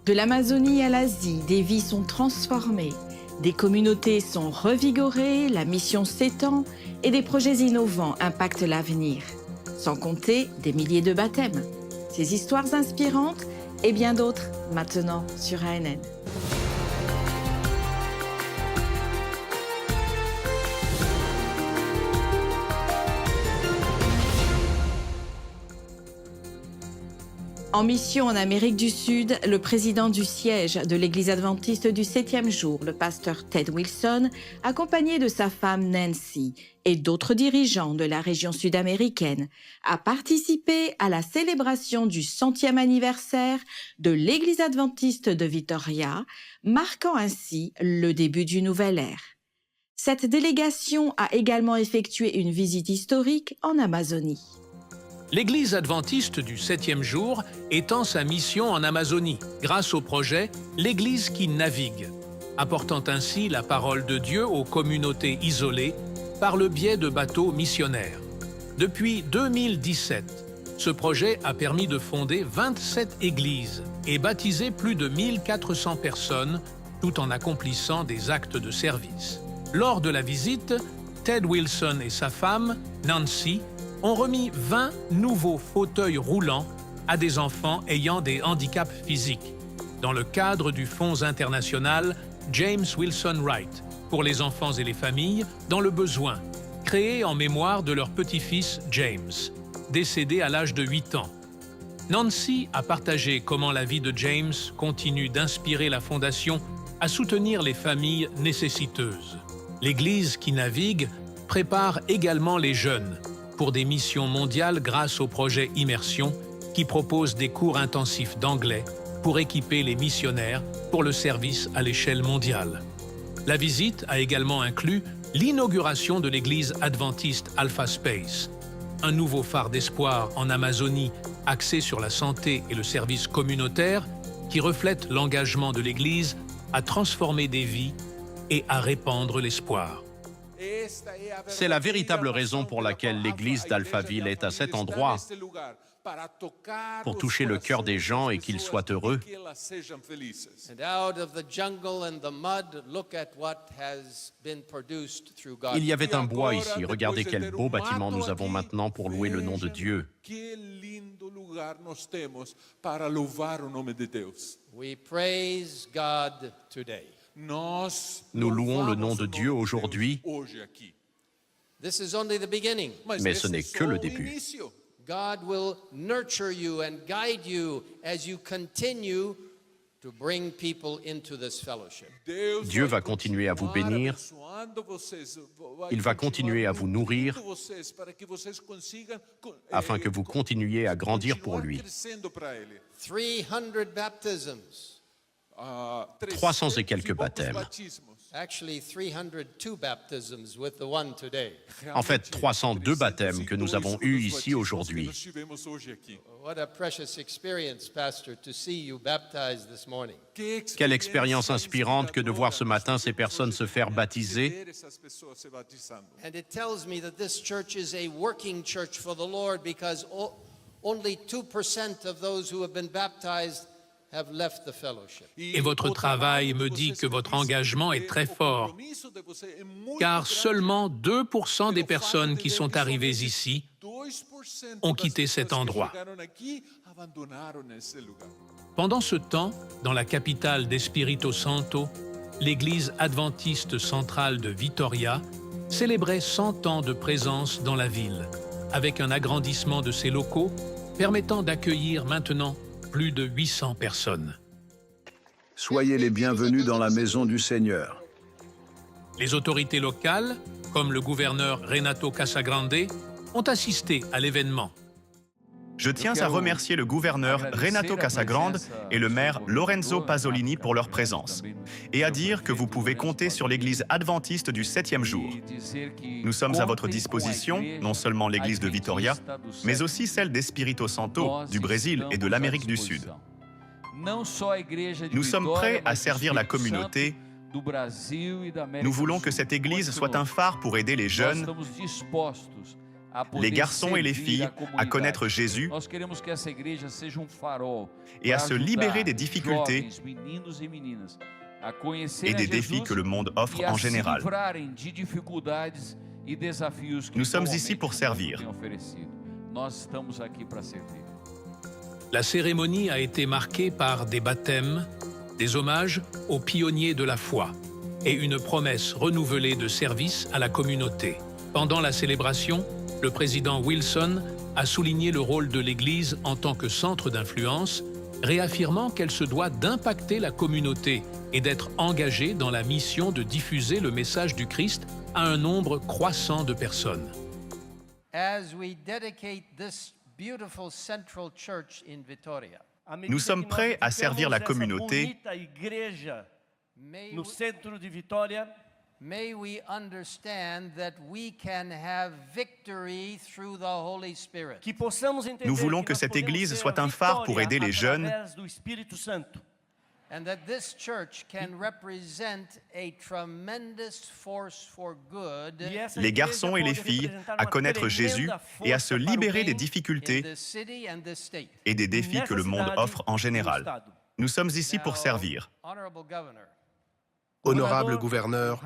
De l'Amazonie à l'Asie, des vies sont transformées, des communautés sont revigorées, la mission s'étend et des projets innovants impactent l'avenir. Sans compter des milliers de baptêmes. Ces histoires inspirantes et bien d'autres maintenant sur ANN. En mission en Amérique du Sud, le président du siège de l'Église adventiste du 7e jour, le pasteur Ted Wilson, accompagné de sa femme Nancy et d'autres dirigeants de la région sud-américaine, a participé à la célébration du 100e anniversaire de l'Église adventiste de Vitoria, marquant ainsi le début du nouvel ère. Cette délégation a également effectué une visite historique en Amazonie. L'Église adventiste du 7e jour étend sa mission en Amazonie grâce au projet « L'Église qui navigue », apportant ainsi la parole de Dieu aux communautés isolées par le biais de bateaux missionnaires. Depuis 2017, ce projet a permis de fonder 27 églises et baptiser plus de 1400 personnes tout en accomplissant des actes de service. Lors de la visite, Ted Wilson et sa femme, Nancy, ont remis 20 nouveaux fauteuils roulants à des enfants ayant des handicaps physiques, dans le cadre du Fonds international James Wilson Wright pour les enfants et les familles dans le besoin, créé en mémoire de leur petit-fils James, décédé à l'âge de 8 ans. Nancy a partagé comment la vie de James continue d'inspirer la Fondation à soutenir les familles nécessiteuses. L'Église qui navigue prépare également les jeunes pour des missions mondiales grâce au projet Immersion qui propose des cours intensifs d'anglais pour équiper les missionnaires pour le service à l'échelle mondiale. La visite a également inclus l'inauguration de l'église adventiste Alpha Space, un nouveau phare d'espoir en Amazonie axé sur la santé et le service communautaire qui reflète l'engagement de l'église à transformer des vies et à répandre l'espoir. C'est la véritable raison pour laquelle l'église d'Alphaville est à cet endroit, pour toucher le cœur des gens et qu'ils soient heureux. Il y avait un bois ici. Regardez quel beau bâtiment nous avons maintenant pour louer le nom de Dieu. Nous louons le nom de Dieu aujourd'hui, mais ce n'est que le début. God will nurture you and guide you as you continue to bring people into this fellowship. Dieu va continuer à vous bénir, il va continuer à vous nourrir, afin que vous continuiez à grandir pour lui. 300 baptisms. 300 et quelques baptêmes. Actually, 302 baptisms with the one today. En fait, 302 baptêmes que nous avons eus ici aujourd'hui. What a precious experience, Pastor, to see you baptized this morning. Quelle expérience inspirante que de voir ce matin ces personnes se faire baptiser. And it tells me that this church is a working church for the Lord because only 2% of those who have been baptized have left the fellowship. Et votre travail me dit que votre engagement est très fort, car seulement 2% des personnes qui sont arrivées ici ont quitté cet endroit. Pendant ce temps, dans la capitale d'Espírito Santo, l'église adventiste centrale de Vitoria célébrait 100 ans de présence dans la ville, avec un agrandissement de ses locaux permettant d'accueillir maintenant plus de 800 personnes. Soyez les bienvenus dans la maison du Seigneur. Les autorités locales, comme le gouverneur Renato Casagrande, ont assisté à l'événement. Je tiens à remercier le gouverneur Renato Casagrande et le maire Lorenzo Pasolini pour leur présence, et à dire que vous pouvez compter sur l'église adventiste du 7e jour. Nous sommes à votre disposition, non seulement l'église de Vitoria, mais aussi celle d'Espírito Santo, du Brésil et de l'Amérique du Sud. Nous sommes prêts à servir la communauté. Nous voulons que cette église soit un phare pour aider les jeunes les garçons et les filles à connaître Jésus et à se libérer des difficultés et des défis que le monde offre en général. Nous sommes ici pour servir. La cérémonie a été marquée par des baptêmes, des hommages aux pionniers de la foi et une promesse renouvelée de service à la communauté. Pendant la célébration, le président Wilson a souligné le rôle de l'Église en tant que centre d'influence, réaffirmant qu'elle se doit d'impacter la communauté et d'être engagée dans la mission de diffuser le message du Christ à un nombre croissant de personnes. Nous sommes prêts à servir la communauté. May we understand that we can have victory through the Holy Spirit. Nous voulons que cette Église soit un phare pour aider les jeunes And that this church can represent a tremendous force for good les garçons et les filles à connaître Jésus et à se libérer des difficultés in the city and the state. et des défis que le monde offre en général. Nous sommes ici pour servir. Honorable Governor, Honorable gouverneur,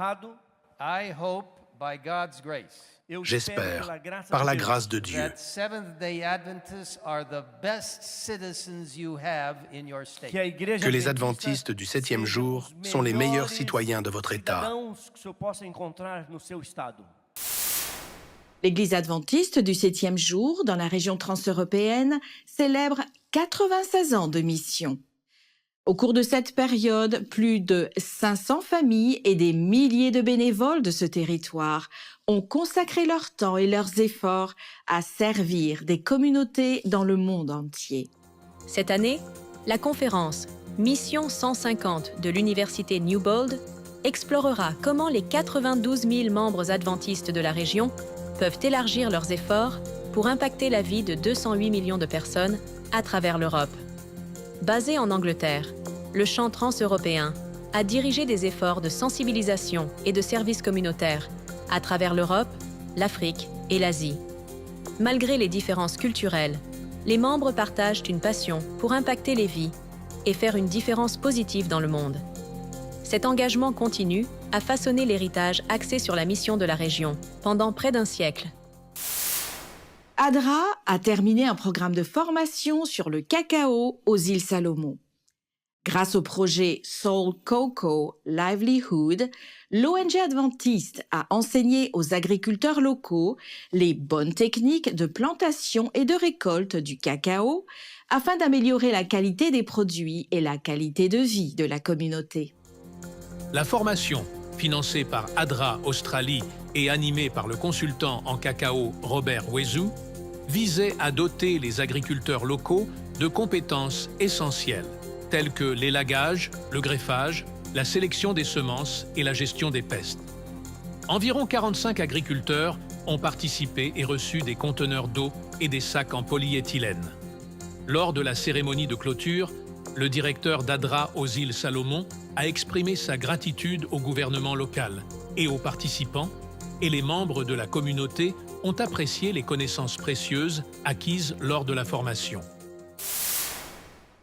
I hope by God's grace j'espère, par la grâce de Dieu, that Seventh-day Adventists are the best citizens you have in your state. que les adventistes du 7e jour sont les meilleurs citoyens de votre État. L'Église adventiste du 7e jour, dans la région transeuropéenne, célèbre 96 ans de mission. Au cours de cette période, plus de 500 familles et des milliers de bénévoles de ce territoire ont consacré leur temps et leurs efforts à servir des communautés dans le monde entier. Cette année, la conférence Mission 150 de l'Université Newbold explorera comment les 92 000 membres adventistes de la région peuvent élargir leurs efforts pour impacter la vie de 208 millions de personnes à travers l'Europe. Basé en Angleterre, le champ transeuropéen a dirigé des efforts de sensibilisation et de services communautaires à travers l'Europe, l'Afrique et l'Asie. Malgré les différences culturelles, les membres partagent une passion pour impacter les vies et faire une différence positive dans le monde. Cet engagement continu a façonné l'héritage axé sur la mission de la région pendant près d'un siècle. ADRA a terminé un programme de formation sur le cacao aux îles Salomon. Grâce au projet Soul Cocoa Livelihood, l'ONG adventiste a enseigné aux agriculteurs locaux les bonnes techniques de plantation et de récolte du cacao afin d'améliorer la qualité des produits et la qualité de vie de la communauté. La formation, financée par ADRA Australie et animée par le consultant en cacao Robert Wezu, visait à doter les agriculteurs locaux de compétences essentielles, telles que l'élagage, le greffage, la sélection des semences et la gestion des pestes. Environ 45 agriculteurs ont participé et reçu des conteneurs d'eau et des sacs en polyéthylène. Lors de la cérémonie de clôture, le directeur d'ADRA aux îles Salomon a exprimé sa gratitude au gouvernement local et aux participants, et les membres de la communauté ont apprécié les connaissances précieuses acquises lors de la formation.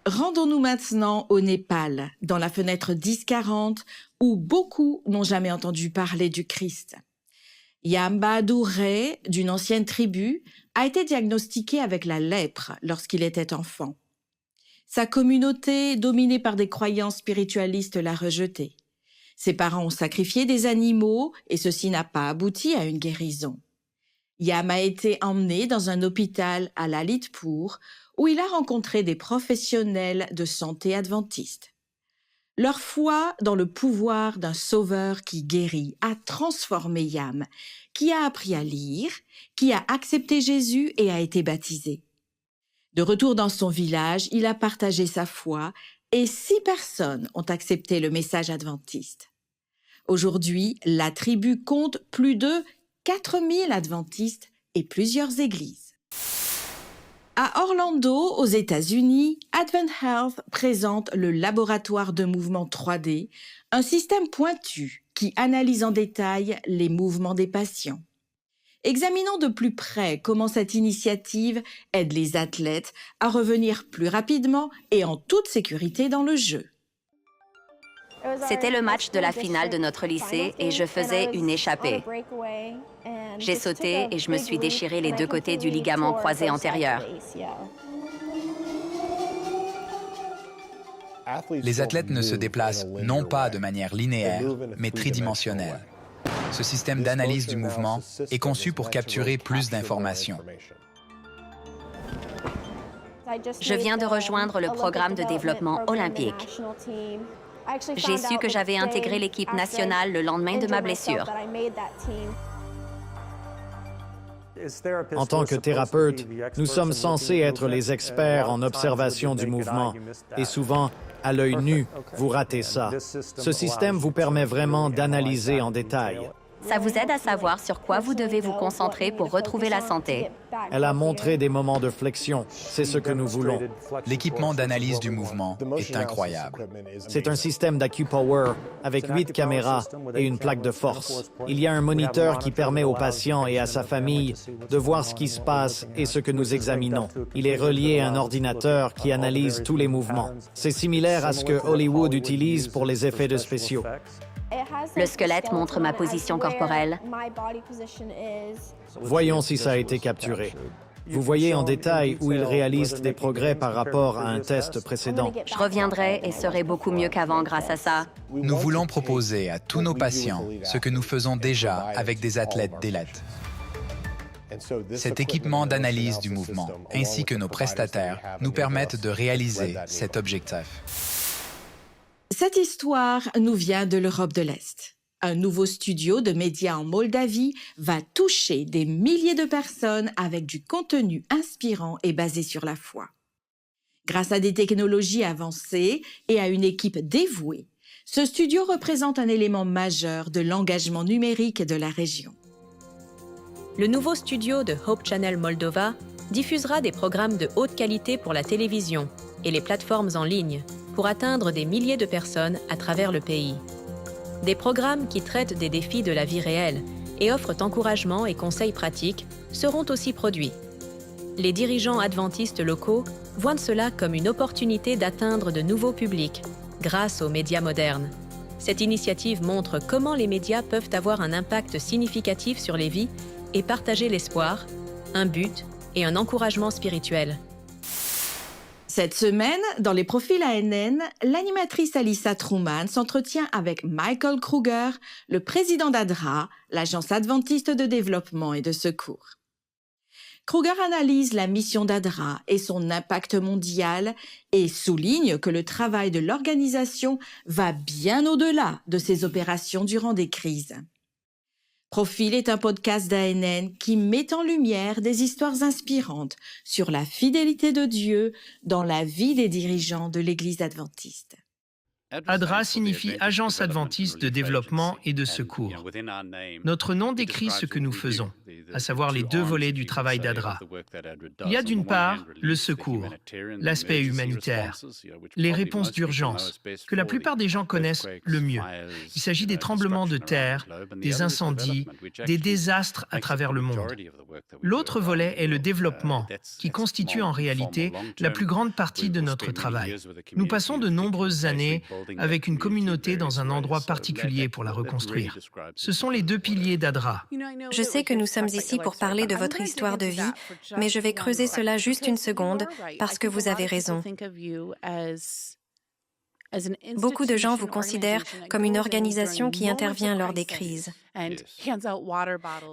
Rendons-nous maintenant au Népal, dans la fenêtre 1040, où beaucoup n'ont jamais entendu parler du Christ. Yambadur Ray, d'une ancienne tribu, a été diagnostiqué avec la lèpre lorsqu'il était enfant. Sa communauté, dominée par des croyances spiritualistes, l'a rejeté. Ses parents ont sacrifié des animaux et ceci n'a pas abouti à une guérison. Yam a été emmené dans un hôpital à Lalitpur où il a rencontré des professionnels de santé adventistes. Leur foi dans le pouvoir d'un sauveur qui guérit a transformé Yam, qui a appris à lire, qui a accepté Jésus et a été baptisé. De retour dans son village, il a partagé sa foi et 6 personnes ont accepté le message adventiste. Aujourd'hui, la tribu compte plus de 4000 adventistes et plusieurs églises. À Orlando, aux États-Unis, Advent Health présente le laboratoire de mouvement 3D, un système pointu qui analyse en détail les mouvements des patients. Examinons de plus près comment cette initiative aide les athlètes à revenir plus rapidement et en toute sécurité dans le jeu. C'était le match de la finale de notre lycée et je faisais une échappée. J'ai sauté et je me suis déchiré les deux côtés du ligament croisé antérieur. Les athlètes ne se déplacent non pas de manière linéaire, mais tridimensionnelle. Ce système d'analyse du mouvement est conçu pour capturer plus d'informations. Je viens de rejoindre le programme de développement olympique. J'ai su que j'avais intégré l'équipe nationale le lendemain de ma blessure. En tant que thérapeute, nous sommes censés être les experts en observation du mouvement. Et souvent, à l'œil nu, vous ratez ça. Ce système vous permet vraiment d'analyser en détail. Ça vous aide à savoir sur quoi vous devez vous concentrer pour retrouver la santé. Elle a montré des moments de flexion. C'est ce que nous voulons. L'équipement d'analyse du mouvement est incroyable. C'est un système d'AcuPower avec 8 caméras et une plaque de force. Il y a un moniteur qui permet au patient et à sa famille de voir ce qui se passe et ce que nous examinons. Il est relié à un ordinateur qui analyse tous les mouvements. C'est similaire à ce que Hollywood utilise pour les effets de spéciaux. Le squelette montre ma position corporelle. Voyons si ça a été capturé. Vous voyez en détail où il réalise des progrès par rapport à un test précédent. Je reviendrai et serai beaucoup mieux qu'avant grâce à ça. Nous voulons proposer à tous nos patients ce que nous faisons déjà avec des athlètes d'élite. Cet équipement d'analyse du mouvement, ainsi que nos prestataires, nous permettent de réaliser cet objectif. Cette histoire nous vient de l'Europe de l'Est. Un nouveau studio de médias en Moldavie va toucher des milliers de personnes avec du contenu inspirant et basé sur la foi. Grâce à des technologies avancées et à une équipe dévouée, ce studio représente un élément majeur de l'engagement numérique de la région. Le nouveau studio de Hope Channel Moldova diffusera des programmes de haute qualité pour la télévision et les plateformes en ligne pour atteindre des milliers de personnes à travers le pays. Des programmes qui traitent des défis de la vie réelle et offrent encouragement et conseils pratiques seront aussi produits. Les dirigeants adventistes locaux voient cela comme une opportunité d'atteindre de nouveaux publics grâce aux médias modernes. Cette initiative montre comment les médias peuvent avoir un impact significatif sur les vies et partager l'espoir, un but et un encouragement spirituel. Cette semaine, dans les profils ANN, l'animatrice Alyssa Truman s'entretient avec Michael Kruger, le président d'ADRA, l'agence adventiste de développement et de secours. Kruger analyse la mission d'ADRA et son impact mondial et souligne que le travail de l'organisation va bien au-delà de ses opérations durant des crises. Profil est un podcast d'ANN qui met en lumière des histoires inspirantes sur la fidélité de Dieu dans la vie des dirigeants de l'Église adventiste. ADRA signifie Agence adventiste de développement et de secours. Notre nom décrit ce que nous faisons, à savoir les deux volets du travail d'ADRA. Il y a d'une part le secours, l'aspect humanitaire, les réponses d'urgence, que la plupart des gens connaissent le mieux. Il s'agit des tremblements de terre, des incendies, des désastres à travers le monde. L'autre volet est le développement, qui constitue en réalité la plus grande partie de notre travail. Nous passons de nombreuses années avec une communauté dans un endroit particulier pour la reconstruire. Ce sont les deux piliers d'ADRA. Je sais que nous sommes ici pour parler de votre histoire de vie, mais je vais creuser cela juste une seconde parce que vous avez raison. Beaucoup de gens vous considèrent comme une organisation qui intervient lors des crises.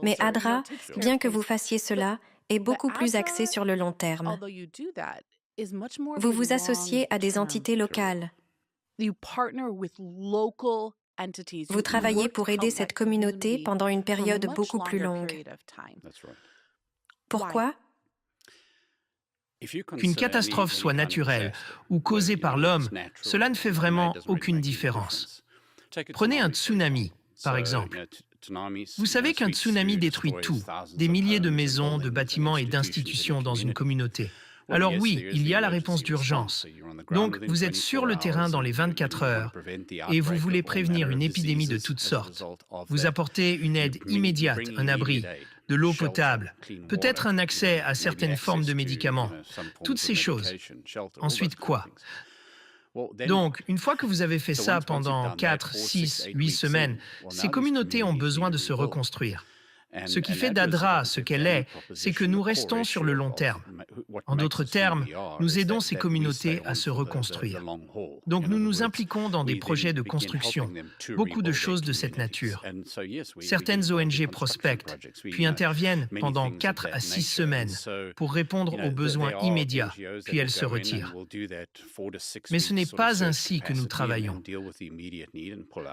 Mais ADRA, bien que vous fassiez cela, est beaucoup plus axé sur le long terme. Vous vous associez à des entités locales. Vous travaillez pour aider cette communauté pendant une période beaucoup plus longue. Pourquoi? Qu'une catastrophe soit naturelle ou causée par l'homme, cela ne fait vraiment aucune différence. Prenez un tsunami, par exemple. Vous savez qu'un tsunami détruit tout, des milliers de maisons, de bâtiments et d'institutions dans une communauté. Alors oui, il y a la réponse d'urgence. Donc, vous êtes sur le terrain dans les 24 heures et vous voulez prévenir une épidémie de toutes sortes. Vous apportez une aide immédiate, un abri, de l'eau potable, peut-être un accès à certaines formes de médicaments, toutes ces choses. Ensuite, quoi? Donc, une fois que vous avez fait ça pendant 4, 6, 8 semaines, ces communautés ont besoin de se reconstruire. Ce qui fait d'Adra ce qu'elle est, c'est que nous restons sur le long terme. En d'autres termes, nous aidons ces communautés à se reconstruire. Donc nous nous impliquons dans des projets de construction, beaucoup de choses de cette nature. Certaines ONG prospectent, puis interviennent pendant 4 à 6 semaines pour répondre aux besoins immédiats, puis elles se retirent. Mais ce n'est pas ainsi que nous travaillons.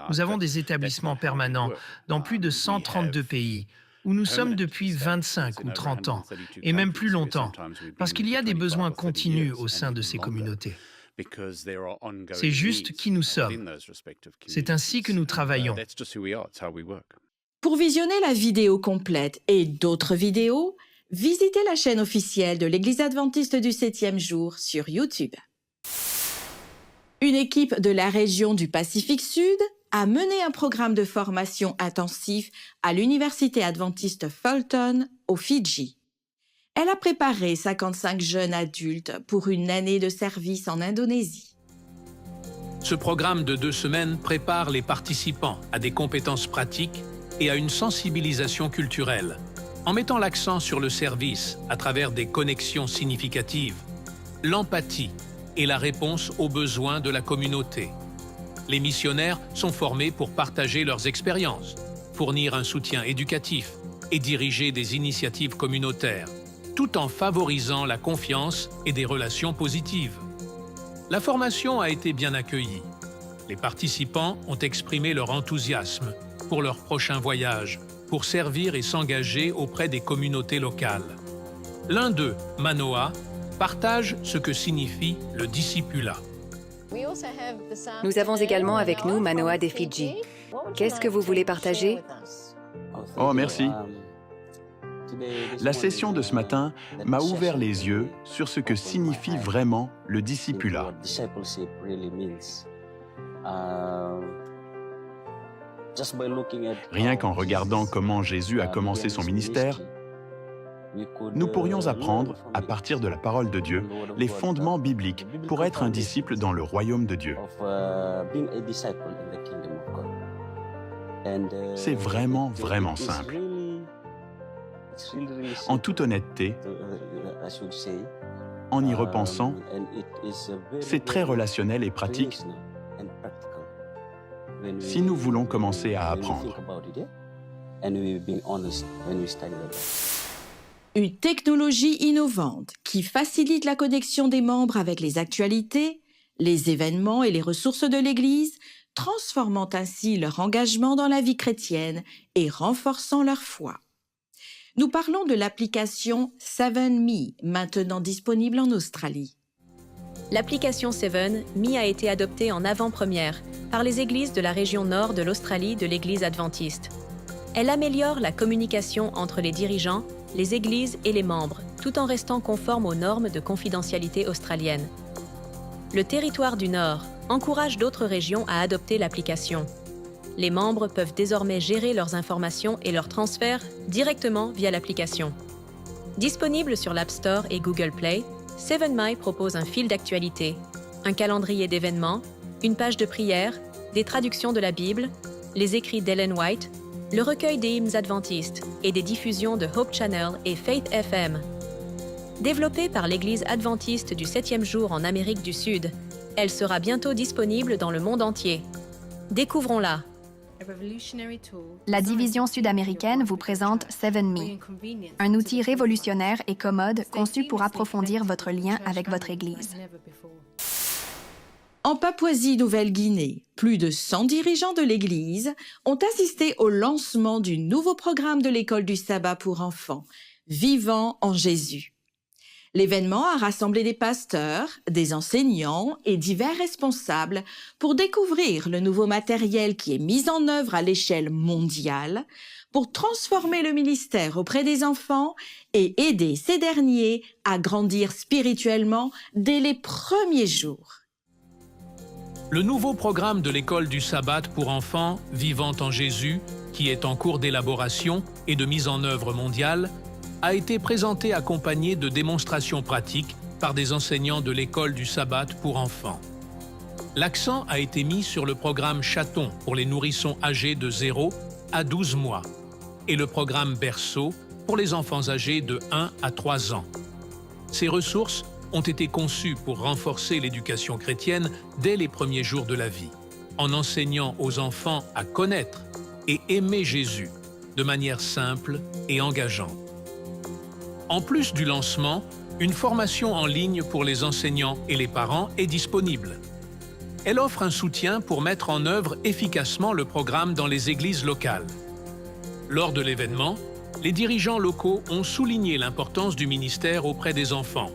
Nous avons des établissements permanents dans plus de 132 pays, où nous sommes depuis 25 ou 30 ans, et même plus longtemps, parce qu'il y a des besoins continus au sein de ces communautés. C'est juste qui nous sommes. C'est ainsi que nous travaillons. Pour visionner la vidéo complète et d'autres vidéos, visitez la chaîne officielle de l'Église adventiste du 7e jour sur YouTube. Une équipe de la région du Pacifique Sud a mené un programme de formation intensif à l'Université adventiste Fulton, aux Fidji. Elle a préparé 55 jeunes adultes pour une année de service en Indonésie. Ce programme de 2 semaines prépare les participants à des compétences pratiques et à une sensibilisation culturelle, en mettant l'accent sur le service à travers des connexions significatives, l'empathie et la réponse aux besoins de la communauté. Les missionnaires sont formés pour partager leurs expériences, fournir un soutien éducatif et diriger des initiatives communautaires, tout en favorisant la confiance et des relations positives. La formation a été bien accueillie. Les participants ont exprimé leur enthousiasme pour leur prochain voyage, pour servir et s'engager auprès des communautés locales. L'un d'eux, Manoa, partage ce que signifie le discipulat. Nous avons également avec nous Manoa des Fidji. Qu'est-ce que vous voulez partager? Oh, merci. La session de ce matin m'a ouvert les yeux sur ce que signifie vraiment le discipulat. Rien qu'en regardant comment Jésus a commencé son ministère, nous pourrions apprendre, à partir de la parole de Dieu, les fondements bibliques pour être un disciple dans le royaume de Dieu. C'est vraiment, vraiment simple. En toute honnêteté, en y repensant, c'est très relationnel et pratique si nous voulons commencer à apprendre. Une technologie innovante qui facilite la connexion des membres avec les actualités, les événements et les ressources de l'Église, transformant ainsi leur engagement dans la vie chrétienne et renforçant leur foi. Nous parlons de l'application 7Me, maintenant disponible en Australie. L'application 7Me a été adoptée en avant-première par les églises de la région nord de l'Australie de l'Église adventiste. Elle améliore la communication entre les dirigeants, les églises et les membres, tout en restant conforme aux normes de confidentialité australiennes. Le territoire du Nord encourage d'autres régions à adopter l'application. Les membres peuvent désormais gérer leurs informations et leurs transferts directement via l'application. Disponible sur l'App Store et Google Play, 7Me propose un fil d'actualité, un calendrier d'événements, une page de prière, des traductions de la Bible, les écrits d'Ellen White, le recueil des hymnes adventistes et des diffusions de Hope Channel et Faith FM. Développée par l'Église adventiste du 7e jour en Amérique du Sud, elle sera bientôt disponible dans le monde entier. Découvrons-la. La division sud-américaine vous présente 7Me, un outil révolutionnaire et commode conçu pour approfondir votre lien avec votre Église. En Papouasie-Nouvelle-Guinée, plus de 100 dirigeants de l'Église ont assisté au lancement du nouveau programme de l'école du sabbat pour enfants, Vivant en Jésus. L'événement a rassemblé des pasteurs, des enseignants et divers responsables pour découvrir le nouveau matériel qui est mis en œuvre à l'échelle mondiale pour transformer le ministère auprès des enfants et aider ces derniers à grandir spirituellement dès les premiers jours. Le nouveau programme de l'école du sabbat pour enfants, Vivant en Jésus, qui est en cours d'élaboration et de mise en œuvre mondiale, a été présenté accompagné de démonstrations pratiques par des enseignants de l'école du sabbat pour enfants. L'accent a été mis sur le programme Chaton pour les nourrissons âgés de 0 à 12 mois et le programme Berceau pour les enfants âgés de 1 à 3 ans. Ces ressources ont été conçues pour renforcer l'éducation chrétienne dès les premiers jours de la vie, en enseignant aux enfants à connaître et aimer Jésus de manière simple et engageante. En plus du lancement, une formation en ligne pour les enseignants et les parents est disponible. Elle offre un soutien pour mettre en œuvre efficacement le programme dans les églises locales. Lors de l'événement, les dirigeants locaux ont souligné l'importance du ministère auprès des enfants,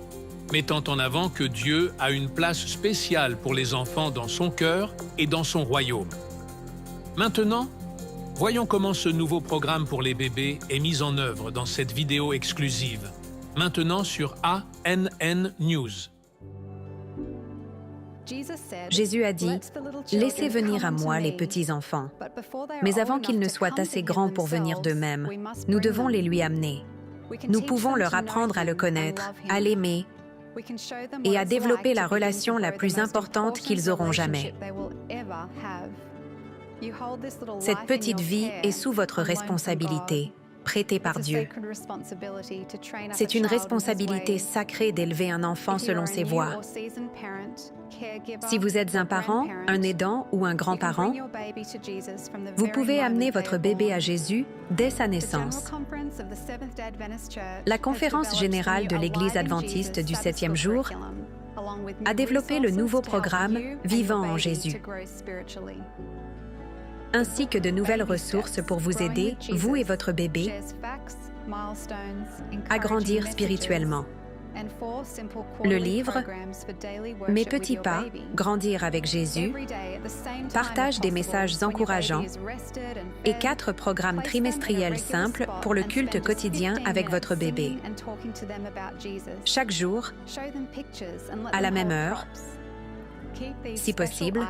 mettant en avant que Dieu a une place spéciale pour les enfants dans son cœur et dans son royaume. Maintenant, voyons comment ce nouveau programme pour les bébés est mis en œuvre dans cette vidéo exclusive, maintenant sur ANN News. Jésus a dit, « Laissez venir à moi les petits-enfants, mais avant qu'ils ne soient assez grands pour venir d'eux-mêmes, nous devons les lui amener. Nous pouvons leur apprendre à le connaître, à l'aimer et à développer la relation la plus importante qu'ils auront jamais. Cette petite vie est sous votre responsabilité, prêtée par Dieu. C'est une responsabilité sacrée d'élever un enfant selon ses voies. Si vous êtes un parent, un aidant ou un grand-parent, vous pouvez amener votre bébé à Jésus dès sa naissance. La Conférence générale de l'Église adventiste du 7e jour a développé le nouveau programme « Vivant en Jésus », ainsi que de nouvelles ressources pour vous aider, vous et votre bébé, à grandir spirituellement. Le livre « Mes petits pas, grandir avec Jésus » partage des messages encourageants et 4 programmes trimestriels simples pour le culte quotidien avec votre bébé. Chaque jour, à la même heure, si possible,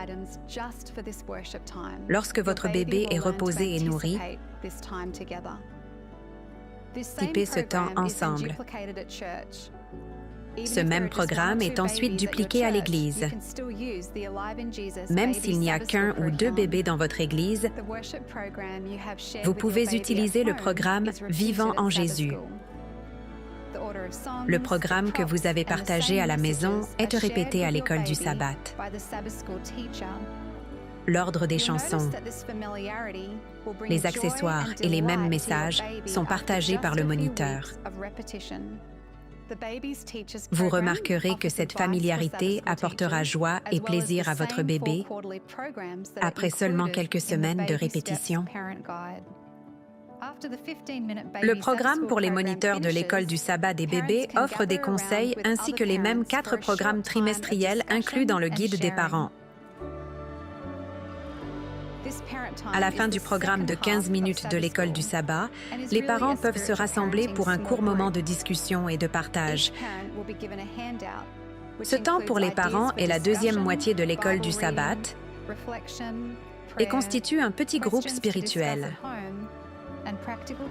lorsque votre bébé est reposé et nourri, typez ce temps ensemble. Ce même programme est ensuite dupliqué à l'Église. Même s'il n'y a qu'un ou 2 bébés dans votre Église, vous pouvez utiliser le programme « Vivant en Jésus ». Le programme que vous avez partagé à la maison est répété à l'école du sabbat. L'ordre des chansons, les accessoires et les mêmes messages sont partagés par le moniteur. Vous remarquerez que cette familiarité apportera joie et plaisir à votre bébé après seulement quelques semaines de répétition. Le programme pour les moniteurs de l'école du sabbat des bébés offre des conseils ainsi que les mêmes 4 programmes trimestriels inclus dans le guide des parents. À la fin du programme de 15 minutes de l'école du sabbat, les parents peuvent se rassembler pour un court moment de discussion et de partage. Ce temps pour les parents est la deuxième moitié de l'école du sabbat et constitue un petit groupe spirituel.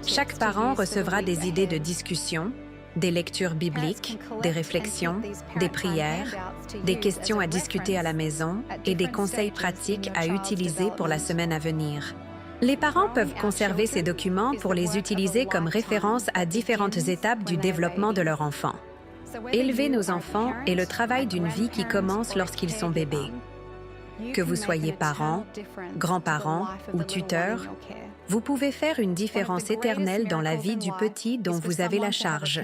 Chaque parent recevra des idées de discussion, des lectures bibliques, des réflexions, des prières, des questions à discuter à la maison et des conseils pratiques à utiliser pour la semaine à venir. Les parents peuvent conserver ces documents pour les utiliser comme référence à différentes étapes du développement de leur enfant. Élever nos enfants est le travail d'une vie qui commence lorsqu'ils sont bébés. Que vous soyez parents, grands-parents ou tuteurs, vous pouvez faire une différence éternelle dans la vie du petit dont vous avez la charge.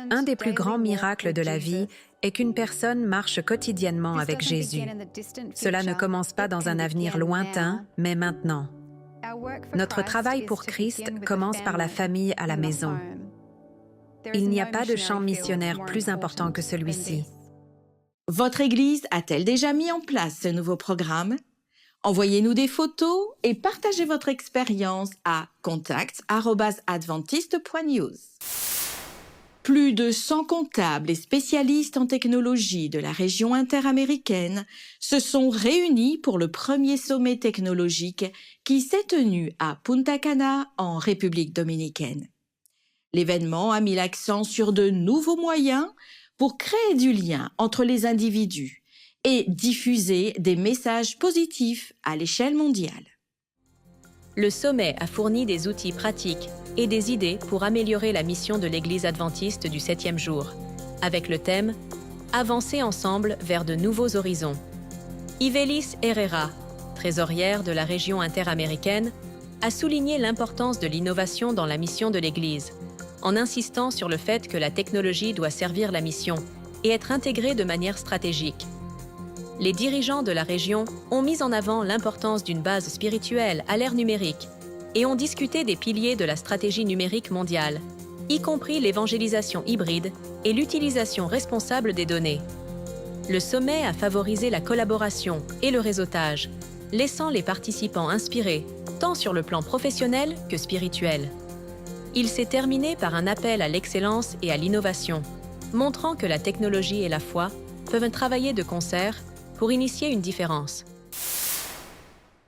Un des plus grands miracles de la vie est qu'une personne marche quotidiennement avec Jésus. Cela ne commence pas dans un avenir lointain, mais maintenant. Notre travail pour Christ commence par la famille à la maison. Il n'y a pas de champ missionnaire plus important que celui-ci. Votre Église a-t-elle déjà mis en place ce nouveau programme? Envoyez-nous des photos et partagez votre expérience à contact@adventiste.news. Plus de 100 comptables et spécialistes en technologie de la région interaméricaine se sont réunis pour le premier sommet technologique qui s'est tenu à Punta Cana, en République dominicaine. L'événement a mis l'accent sur de nouveaux moyens pour créer du lien entre les individus et diffuser des messages positifs à l'échelle mondiale. Le sommet a fourni des outils pratiques et des idées pour améliorer la mission de l'Église adventiste du 7e jour, avec le thème « Avancer ensemble vers de nouveaux horizons ». Ivelis Herrera, trésorière de la région interaméricaine, a souligné l'importance de l'innovation dans la mission de l'Église, en insistant sur le fait que la technologie doit servir la mission et être intégrée de manière stratégique. Les dirigeants de la région ont mis en avant l'importance d'une base spirituelle à l'ère numérique et ont discuté des piliers de la stratégie numérique mondiale, y compris l'évangélisation hybride et l'utilisation responsable des données. Le sommet a favorisé la collaboration et le réseautage, laissant les participants inspirés, tant sur le plan professionnel que spirituel. Il s'est terminé par un appel à l'excellence et à l'innovation, montrant que la technologie et la foi peuvent travailler de concert pour initier une différence.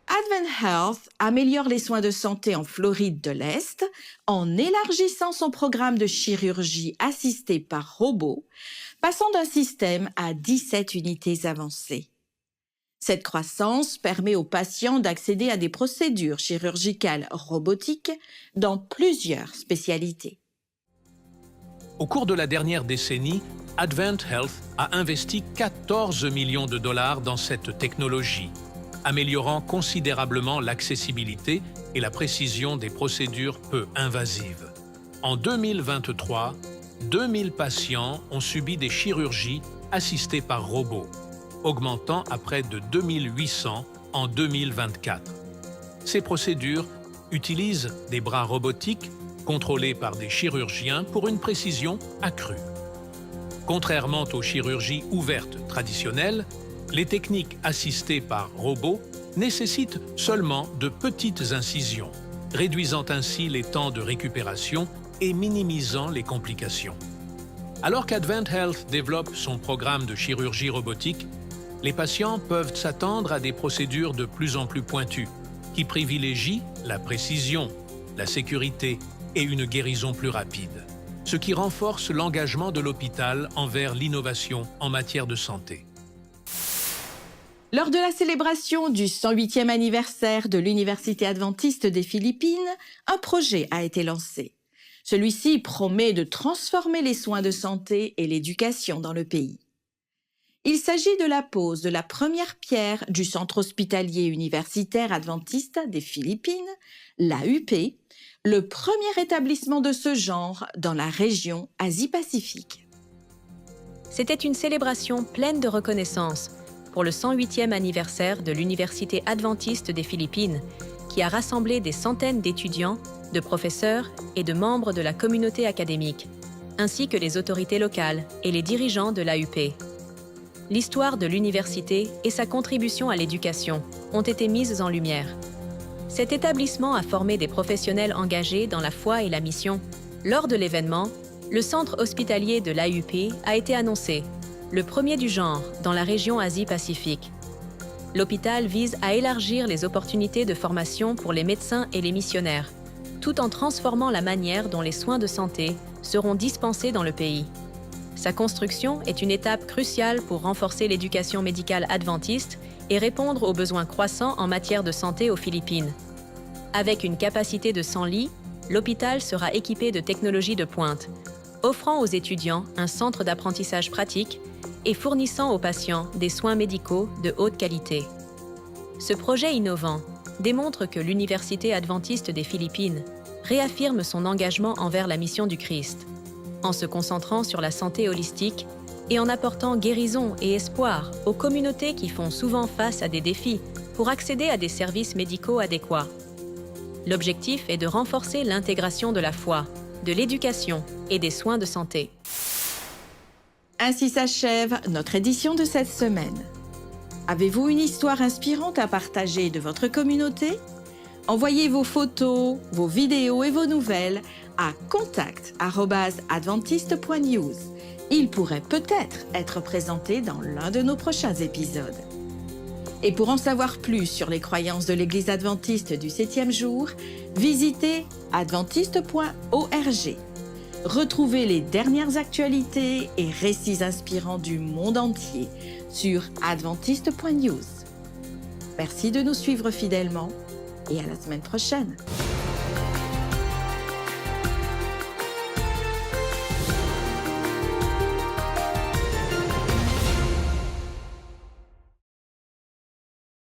Advent Health améliore les soins de santé en Floride de l'Est en élargissant son programme de chirurgie assistée par robot, passant d'un système à 17 unités avancées. Cette croissance permet aux patients d'accéder à des procédures chirurgicales robotiques dans plusieurs spécialités. Au cours de la dernière décennie, Advent Health a investi 14 millions de dollars dans cette technologie, améliorant considérablement l'accessibilité et la précision des procédures peu invasives. En 2023, 2000 patients ont subi des chirurgies assistées par robots, augmentant à près de 2800 en 2024. Ces procédures utilisent des bras robotiques contrôlés par des chirurgiens pour une précision accrue. Contrairement aux chirurgies ouvertes traditionnelles, les techniques assistées par robots nécessitent seulement de petites incisions, réduisant ainsi les temps de récupération et minimisant les complications. Alors qu'Advent Health développe son programme de chirurgie robotique, les patients peuvent s'attendre à des procédures de plus en plus pointues, qui privilégient la précision, la sécurité et une guérison plus rapide, ce qui renforce l'engagement de l'hôpital envers l'innovation en matière de santé. Lors de la célébration du 108e anniversaire de l'Université adventiste des Philippines, un projet a été lancé. Celui-ci promet de transformer les soins de santé et l'éducation dans le pays. Il s'agit de la pose de la première pierre du Centre hospitalier universitaire adventiste des Philippines, l'AUP, le premier établissement de ce genre dans la région Asie-Pacifique. C'était une célébration pleine de reconnaissance pour le 108e anniversaire de l'Université adventiste des Philippines, qui a rassemblé des centaines d'étudiants, de professeurs et de membres de la communauté académique, ainsi que les autorités locales et les dirigeants de l'AUP. L'histoire de l'université et sa contribution à l'éducation ont été mises en lumière. Cet établissement a formé des professionnels engagés dans la foi et la mission. Lors de l'événement, le centre hospitalier de l'AUP a été annoncé, le premier du genre dans la région Asie-Pacifique. L'hôpital vise à élargir les opportunités de formation pour les médecins et les missionnaires, tout en transformant la manière dont les soins de santé seront dispensés dans le pays. Sa construction est une étape cruciale pour renforcer l'éducation médicale adventiste et répondre aux besoins croissants en matière de santé aux Philippines. Avec une capacité de 100 lits, l'hôpital sera équipé de technologies de pointe, offrant aux étudiants un centre d'apprentissage pratique et fournissant aux patients des soins médicaux de haute qualité. Ce projet innovant démontre que l'Université adventiste des Philippines réaffirme son engagement envers la mission du Christ, en se concentrant sur la santé holistique et en apportant guérison et espoir aux communautés qui font souvent face à des défis pour accéder à des services médicaux adéquats. L'objectif est de renforcer l'intégration de la foi, de l'éducation et des soins de santé. Ainsi s'achève notre édition de cette semaine. Avez-vous une histoire inspirante à partager de votre communauté? Envoyez vos photos, vos vidéos et vos nouvelles à contact@adventiste.news. Il pourrait peut-être être présenté dans l'un de nos prochains épisodes. Et pour en savoir plus sur les croyances de l'Église adventiste du 7e jour, visitez adventiste.org. Retrouvez les dernières actualités et récits inspirants du monde entier sur adventiste.news. Merci de nous suivre fidèlement et à la semaine prochaine.